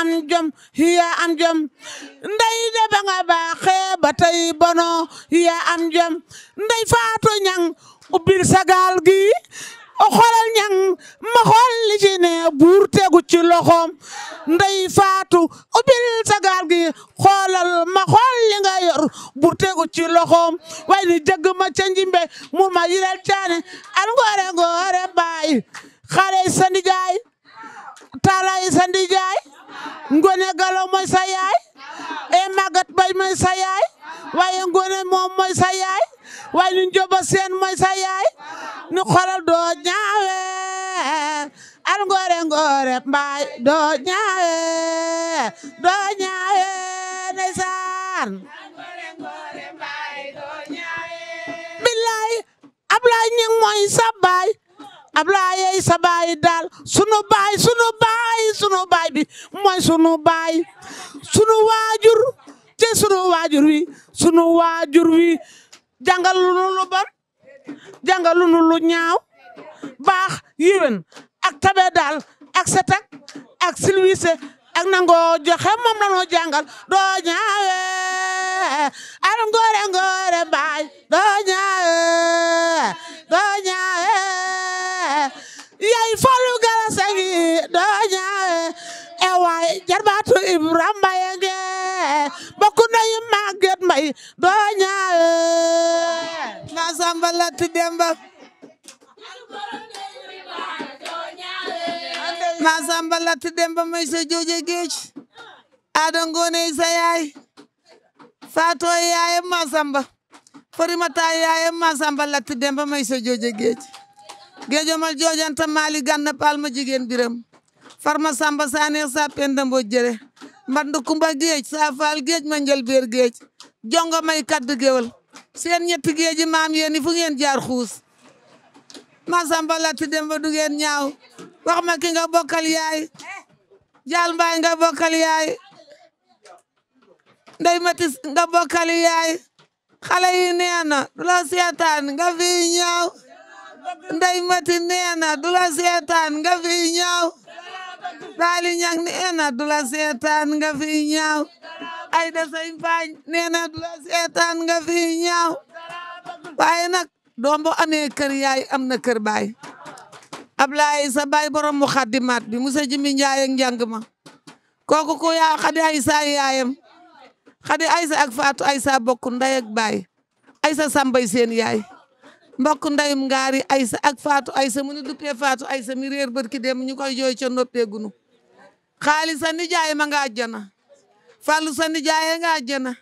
am jom yaa am jom ndey de ba nga baaxee ba tey bono yaa am jom ndey Fatou Niang ubbil sagal gi o xoolal ñang ma xool li ci ne buur tegu ci loxoom ndey Fatou ubbil sagal gi xoolal ma xool li nga yor buur tegu ci loxoom way ni jëgg ma ca njimbe mu ma yiral caane al ngoore ngoore baay xale sa ndijaay tala yi sa ndijaay ngone galo mooy sa yaay e magat bay mooy sa yaay waaye ngone moom mooy sa yaay waaye ñu njoba seen mooy sa yaay ni xoolal doo ñaawe al ngoore ngoore mbaay doo ñaawe ndeysaan billaay Ablaay Ñing mooy sa baay Ablaay sa baay daal sunu baay bi mooy sunu baay sunu waajur te sunu waajur wi jàngal lu bon jàngal lu ñaaw baax yiwen ak tabe daal ak setak ak silwise ak nangoo joxe moom la noo jàngal doo ñaawe al ngoore ngoore baay doo ñaawe yaay Fallou Galass ngi doo ñaawe e waay jarbaatu Ibrahima Mbaye nge bokku ndeyu Maguette Mbaye doo ñaawe na Samba Lati Demba na Samba Lati Demba may sa jooje géej Ada Ngoone sa yaay Fatou yaayam ma Samba Farimata yaayam ma Samba Lati Demba may sa jooje géej géejomal joojanta Mali Ganna Palma jigéen biram Farma Samba Saneex sa Penda Mbodj jëre mbandu Kumba géej sa faal géej ma njël beer géej jongo may kaddu géwal seen ñetti géeji maam yéen fu ngeen jaar xuus ma Samba Lati Demba du ngeen ñaaw wax ma ki nga bokkal yaay Jaal Mbaay nga bokkal yaay Ndey Mati nga bokkal yaay xale yi nee na du la seetaan nga fi ñaaw Ndey Mati nee na du la seetaan nga fi ñaaw Baali Ñang nee na du la seetaan nga fi ñaaw Ayda Sey Faañ nee na du la seetaan nga fi ñaaw waaye nag doom bo amee kër yaay am na kër baay Ablaye sa baay borom mu xaddimaat bi Musa Jimi Njaay ak njàng ma kooku ku yaa Xadi Aysa yaayam Xadi Aysa ak Faatu Aysa bokk ndey ak baay Aysa Sambay seen yaay mbokk ndeyum ngaari Aysa ak Faatu Aysa mu nu duppee Faatu Aysa mi réer barki dem ñu koy jooy ca noppeegunu Xaali sa nijaay ma nga àjjana Fallu sa nijaay nga àjjana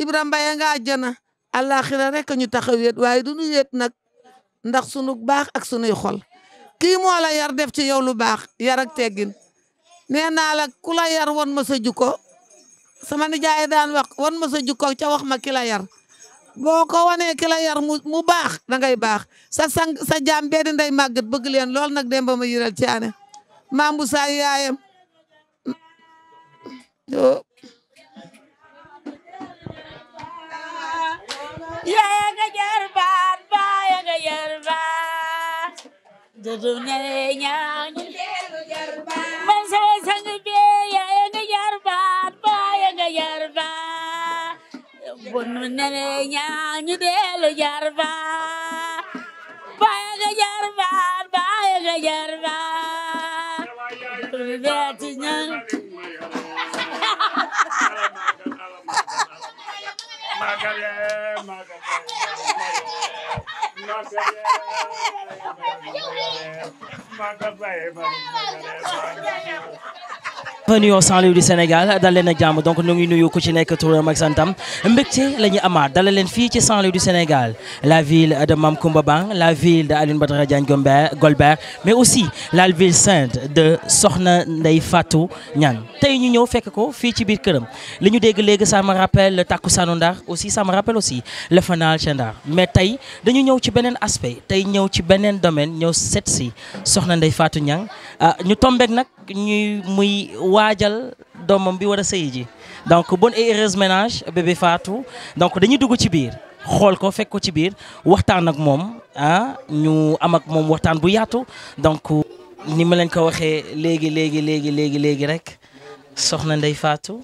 Ibrahima Mbaye nga àjjana àllaaxira rek ñu tax a wéet waaye du ñu wéet nag ndax sunu baax ak sunuy xol kii moo la yar def ci yow lu baax yar ak teggin nee naa la ku la yar won ma sa jukko sama nijaay daan wax won ma sa jukko ca wax ma ki la yar boo ko wanee ki la yar mu baax da ngay baax sa jaam bee di Ndey Maguette bëgg leen lool nag Demba ma yiral caane maam bu saa yaayam yaaya nga jarbaat baaya nga jarbaat dudu ne ñaaw ñu deelu jarbaat man sama sang be yaaya nga jarbaat baaya nga jarbaat bunu ne ñaaw ñu deelu jarbaat baaya nga jarbaat baaya nga jarbaat dudu beeti ñaaw Bienvenue au Saint-Louis du Sénégal dal leen ak jàmm donc ñu ngi nuyu ku ci nekk turam ak santam mbégte la ñu amaat dalal leen fii ci Saint-Louis du Sénégal la ville de Mame Coumba Bang la ville de Alioune Badara Diagne Golbert mais aussi la ville sainte de Soxna Ndeye Fatou Niang tey ñu ñëw fekk ko fii ci biir këram li ñu dégg léegi ça me rappelle le takkusaanu Ndar aussi ça me rappelle aussi le fanal ca Ndar mais tey dañu ñëw ci beneen aspect tey ñëw ci beneen domaine ñëw seet si Soxna Ndeye Fatou Niang ñu tombeek nag ñuy muy waajal doomam bi war a sëyi ji donc bonne et heureuse ménage bébé Fatou donc dañuy dugg ci biir xool ko fekk ko ci biir waxtaan ak moom ñu am ak moom waxtaan bu yaatu donc ni ma leen ko waxee léegi rek soxna Ndeye Fatou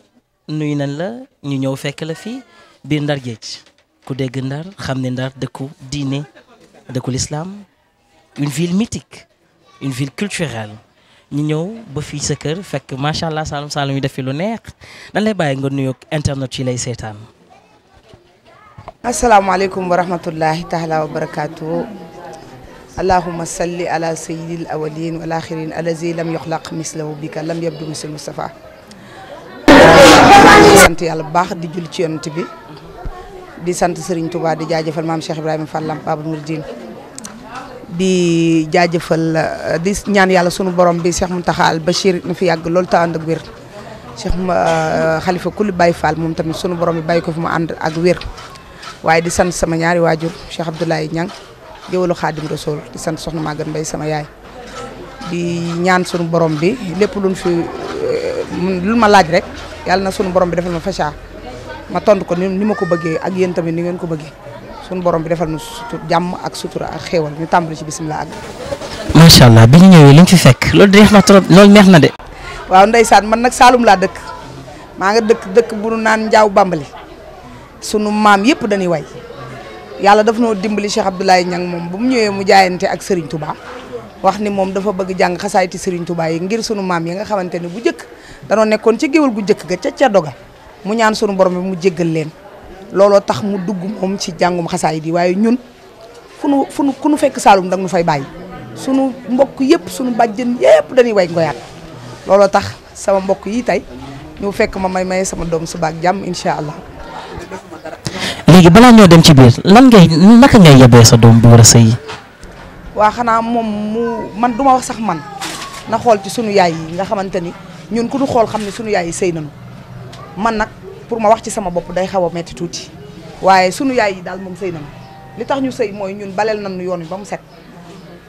nuyu nañ la ñu ñëw fekk la fii biir Ndar Géej ku dégg Ndar xam ne Ndar dëkku diine dëkku l'islam une ville mythique une ville culturelle ñu ñëw ba fii sa kër fekk macha allah Saloum Saloum yi def fi lu neex dañ lay bàyyi nga nuyoog internet yi lay seetaan. asalaamaaleykum wa rahmatullahi taala wa barakaatu. allahumma salli ala sayyidil awwalin wal axirin allazi lam yuxlaq mislahu bika lam yabdu misl Mustafa. di sant yàlla bu baax di julli ci yonent bi di sant Serigne Touba di jaajëfal maam Cheikh Ibrahima Fall Lamp Babul Mouridine di jaajëfal di ñaan yàlla sunu borom bi Cheikh Mountakha Al Bachir na fi yàgg loolu te ànd ak wér Cheikh Khalifa Kulli Baye Fall moom tamit sunu borom bi bàyyi ko fi mu ànd ak wér waaye di sant sama ñaari waajur Cheikh Abdoulaye Niang géwalu Xaadim Rasoul di sant soxna Maguette Mbaye sama yaay di ñaan sunu borom bi lépp luñ fi lu ma laaj rek yàlla na sunu borom bi defal ma facha ma tontu ko ni ma ko bëggee ak yéen tamit ni ngeen ko bëggee sunu borom bi defal na jàmm ak sutura ak xéewal ñu tàmbali ci bisimilah ak. macha allah bi ñu ñëwee liñ fi fekk loolu neex na trop loolu neex na de. waaw ndeysaan man nag Saalum laa dëkk maa nga dëkk bu nu naan Njaaw Bambali sunu maam yëpp dañuy way yàlla daf noo dimbali Cheikh Abdoulaye Niang moom bu mu ñëwee mu jaayante ak Serigne Touba wax ni moom dafa bëgg jàng xasaayiti Serigne Touba yi ngir sunu maam yi nga xamante ne bu njëkk danoo nekkoon ci géwal gu njëkk ga ca doga mu ñaan sunu borom bi mu jéggal leen looloo tax mu dugg moom ci jàngum xasaayit yi waaye ñun ku nu fekk Saalum danga nu fay bàyyi sunu mbokk yëpp sunu bàjjen yëpp dañuy way ngoyaat looloo tax sama mbokk yi tey ñu fekk ma may sama doom suba ak jàmm incha allah. léegi balaa ñoo dem ci biir naka ngay yebee sa doom bi war a sëyi. waa xanaa moom man duma wax sax man na xool ci sunu yaay yi nga xamante ni ñun ku ñu xool xam ne sunu yaay yi sëy nañu man nag pour ma wax ci sama bopp day xaw a metti tuuti waaye sunu yaay yi daal moom sëy nañu li tax ñu sëy mooy ñun baleel nañu yoon wi ba mu set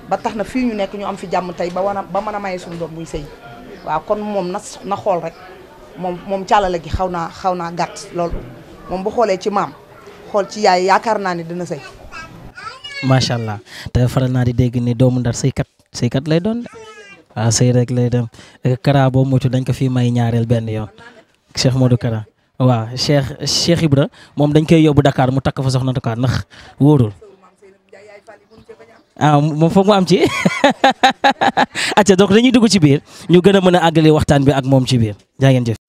ba tax na fii ñu nekk ñu am fi jàmm tey ba mën a maye sunu doom muy sëy waaw kon moom na xool rek moom càllale gi xaw naa gàtt loolu moom bu xoolee ci maam xool ci yaay yaakaar naa ne dina sëy. macha allah te faral naa di dégg ni doomu Ndar sëykat lay doon de waaw sëy rek lay dem Kara boo moytu dañ ko fi may ñaareel benn yoon Cheikh Modou Kara waaw Cheikh Ibra moom dañ koy yóbbu Dakar mu takk fa soxna Dakar ndax wóorul moom foog mu am ci acca donc dañuy dugg ci biir ñu gën a mën a àggale waxtaan bi ak moom ci biir jaa ngeen jëf.